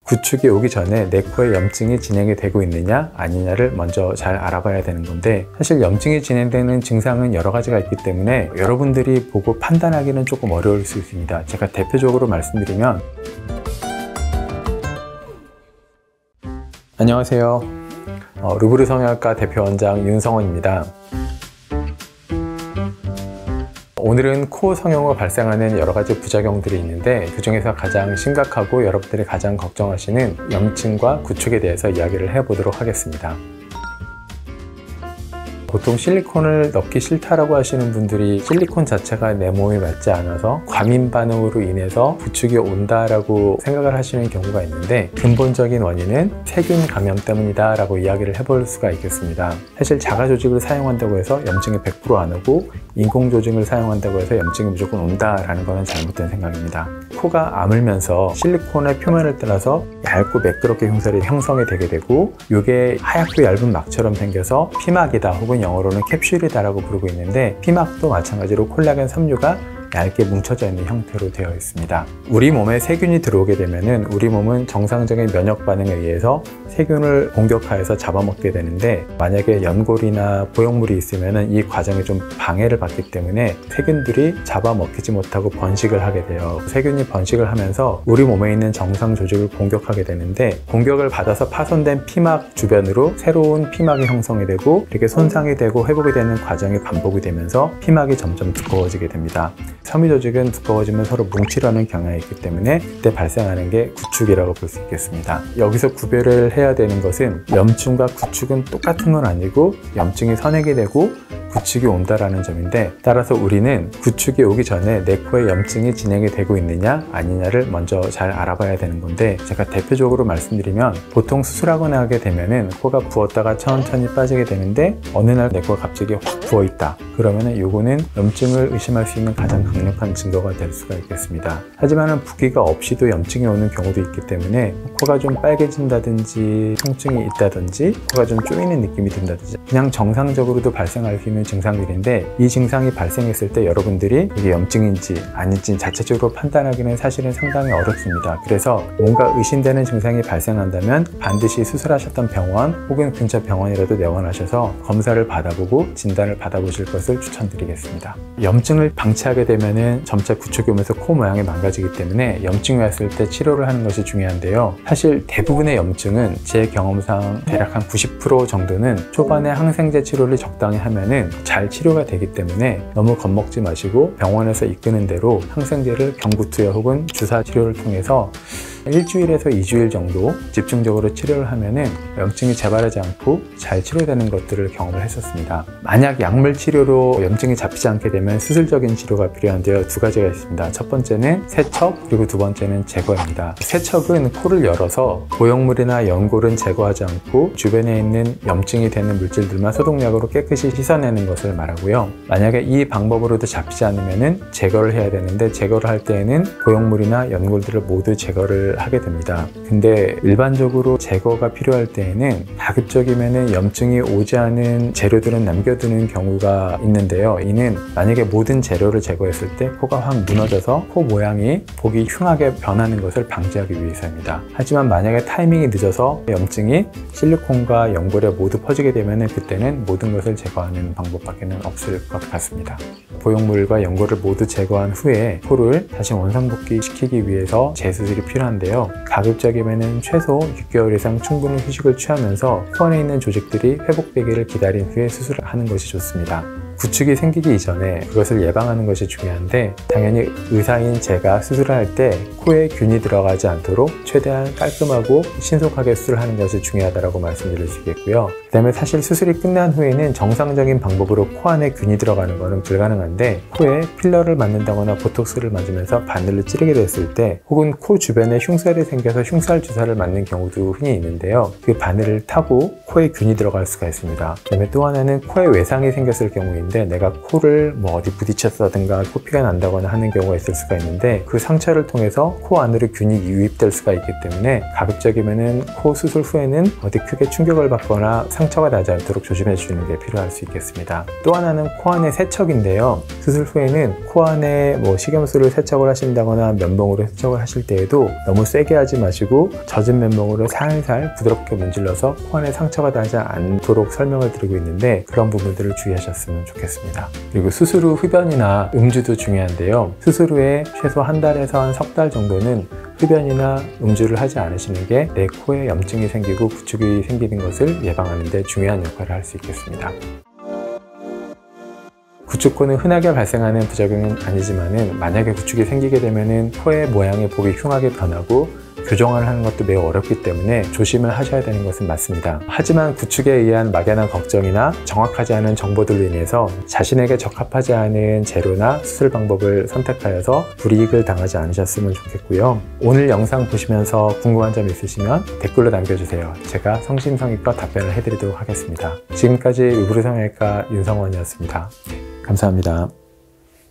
구축이 오기 전에 내 코에 염증이 진행이 되고 있느냐 아니냐를 먼저 잘 알아봐야 되는 건데, 사실 염증이 진행되는 증상은 여러 가지가 있기 때문에 여러분들이 보고 판단하기는 조금 어려울 수 있습니다. 제가 대표적으로 말씀드리면, 안녕하세요. 루브르 성형외과 대표원장 윤성원입니다. 오늘은 코 성형 후 발생하는 여러 가지 부작용들이 있는데, 그 중에서 가장 심각하고 여러분들이 가장 걱정하시는 염증과 구축에 대해서 이야기를 해보도록 하겠습니다. 보통 실리콘을 넣기 싫다라고 하시는 분들이 실리콘 자체가 내 몸에 맞지 않아서 과민 반응으로 인해서 구축이 온다라고 생각을 하시는 경우가 있는데, 근본적인 원인은 세균 감염 때문이다 라고 이야기를 해볼 수가 있겠습니다. 사실 자가 조직을 사용한다고 해서 염증이 100% 안 오고, 인공 조직을 사용한다고 해서 염증이 무조건 온다라는 것은 잘못된 생각입니다. 코가 아물면서 실리콘의 표면을 따라서 얇고 매끄럽게 흉살이 형성이 되게 되고, 이게 하얗고 얇은 막처럼 생겨서 피막이다, 혹은 영어로는 캡슐이다 라고 부르고 있는데, 피막도 마찬가지로 콜라겐 섬유가 얇게 뭉쳐져 있는 형태로 되어 있습니다. 우리 몸에 세균이 들어오게 되면은 우리 몸은 정상적인 면역 반응에 의해서 세균을 공격하여서 잡아먹게 되는데, 만약에 연골이나 보형물이 있으면은 이 과정에 좀 방해를 받기 때문에 세균들이 잡아먹히지 못하고 번식을 하게 돼요. 세균이 번식을 하면서 우리 몸에 있는 정상 조직을 공격하게 되는데, 공격을 받아서 파손된 피막 주변으로 새로운 피막이 형성이 되고, 이렇게 손상이 되고 회복이 되는 과정이 반복이 되면서 피막이 점점 두꺼워지게 됩니다. 섬유 조직은 두꺼워지면 서로 뭉치려는 경향이 있기 때문에 그때 발생하는 게 구축이라고 볼 수 있겠습니다. 여기서 구별을 해야 되는 것은, 염증과 구축은 똑같은 건 아니고 염증이 선행이 되고 구축이 온다라는 점인데, 따라서 우리는 구축이 오기 전에 내 코에 염증이 진행이 되고 있느냐 아니냐를 먼저 잘 알아봐야 되는 건데, 제가 대표적으로 말씀드리면, 보통 수술하거나 하게 되면은 코가 부었다가 천천히 빠지게 되는데, 어느 날 내 코가 갑자기 확 부어 있다, 그러면은 요거는 염증을 의심할 수 있는 가장 강력한 증거가 될 수가 있겠습니다. 하지만은 부기가 없이도 염증이 오는 경우도 있기 때문에, 코가 좀 빨개진다든지 통증이 있다든지 코가 좀 쪼이는 느낌이 든다든지 그냥 정상적으로도 발생할 수 있는 증상들인데, 이 증상이 발생했을 때 여러분들이 이게 염증인지 아닌지 자체적으로 판단하기는 사실은 상당히 어렵습니다. 그래서 뭔가 의심되는 증상이 발생한다면 반드시 수술하셨던 병원 혹은 근처 병원이라도 내원하셔서 검사를 받아보고 진단을 받아보실 것을 추천드리겠습니다. 염증을 방치하게 되면은 점차 구축이 오면서 코 모양이 망가지기 때문에 염증이 왔을 때 치료를 하는 것이 중요한데요. 사실 대부분의 염증은 제 경험상 대략 한 90% 정도는 초반에 항생제 치료를 적당히 하면은 잘 치료가 되기 때문에 너무 겁먹지 마시고 병원에서 이끄는 대로 항생제를 경구 투여 혹은 주사 치료를 통해서 일주일에서 2주일 정도 집중적으로 치료를 하면은 염증이 재발하지 않고 잘 치료되는 것들을 경험을 했었습니다. 만약 약물 치료로 염증이 잡히지 않게 되면 수술적인 치료가 필요한데요. 두 가지가 있습니다. 첫 번째는 세척, 그리고 두 번째는 제거입니다. 세척은 코를 열어서 보형물이나 연골은 제거하지 않고 주변에 있는 염증이 되는 물질들만 소독약으로 깨끗이 씻어내는 것을 말하고요. 만약에 이 방법으로도 잡히지 않으면은 제거를 해야 되는데, 제거를 할 때에는 보형물이나 연골들을 모두 제거를 하게 됩니다. 근데 일반적으로 제거가 필요할 때에는 가급적이면은 염증이 오지 않은 재료들은 남겨두는 경우가 있는데요. 이는 만약에 모든 재료를 제거했을 때 코가 확 무너져서 코 모양이 보기 흉하게 변하는 것을 방지하기 위해서입니다. 하지만 만약에 타이밍이 늦어서 염증이 실리콘과 연골에 모두 퍼지게 되면은 그때는 모든 것을 제거하는 방법밖에 없을 것 같습니다. 보형물과 연골을 모두 제거한 후에 코를 다시 원상복귀 시키기 위해서 재수술이 필요한데요. 가급적이면 최소 6개월 이상 충분히 휴식을 취하면서 코 안에 있는 조직들이 회복되기를 기다린 후에 수술을 하는 것이 좋습니다. 구축이 생기기 이전에 그것을 예방하는 것이 중요한데, 당연히 의사인 제가 수술을 할 때 코에 균이 들어가지 않도록 최대한 깔끔하고 신속하게 수술을 하는 것이 중요하다고 말씀드릴 수 있겠고요. 그 다음에 사실 수술이 끝난 후에는 정상적인 방법으로 코 안에 균이 들어가는 것은 불가능한데, 코에 필러를 맞는다거나 보톡스를 맞으면서 바늘로 찌르게 됐을 때, 혹은 코 주변에 흉살이 생겨서 흉살 주사를 맞는 경우도 흔히 있는데요. 그 바늘을 타고 코에 균이 들어갈 수가 있습니다. 그 다음에 또 하나는 코에 외상이 생겼을 경우에는 있는데 내가 코를 뭐 어디 부딪혔다든가 코피가 난다거나 하는 경우가 있을 수가 있는데 그 상처를 통해서 코 안으로 균이 유입될 수가 있기 때문에 가급적이면은 코 수술 후에는 어디 크게 충격을 받거나 상처가 나지 않도록 조심해 주는 게 필요할 수 있겠습니다. 또 하나는 코 안의 세척인데요. 수술 후에는 코 안에 뭐 식염수를 세척을 하신다거나 면봉으로 세척을 하실 때에도 너무 세게 하지 마시고 젖은 면봉으로 살살 부드럽게 문질러서 코 안에 상처가 나지 않도록 설명을 드리고 있는데 그런 부분들을 주의하셨으면 좋겠습니다. 그리고 수술 후 흡연이나 음주도 중요한데요. 수술 후에 최소 한 달에서 한 석 달 정도는 흡연이나 음주를 하지 않으시는 게 내 코에 염증이 생기고 구축이 생기는 것을 예방하는 데 중요한 역할을 할 수 있겠습니다. 구축코는 흔하게 발생하는 부작용은 아니지만은 만약에 구축이 생기게 되면은 코의 모양이 보기 흉하게 변하고 교정을 하는 것도 매우 어렵기 때문에 조심을 하셔야 되는 것은 맞습니다. 하지만 구축에 의한 막연한 걱정이나 정확하지 않은 정보들로 인해서 자신에게 적합하지 않은 재료나 수술 방법을 선택하여서 불이익을 당하지 않으셨으면 좋겠고요. 오늘 영상 보시면서 궁금한 점 있으시면 댓글로 남겨주세요. 제가 성심성의껏 답변을 해드리도록 하겠습니다. 지금까지 의부르성형외과 윤성원이었습니다. 감사합니다.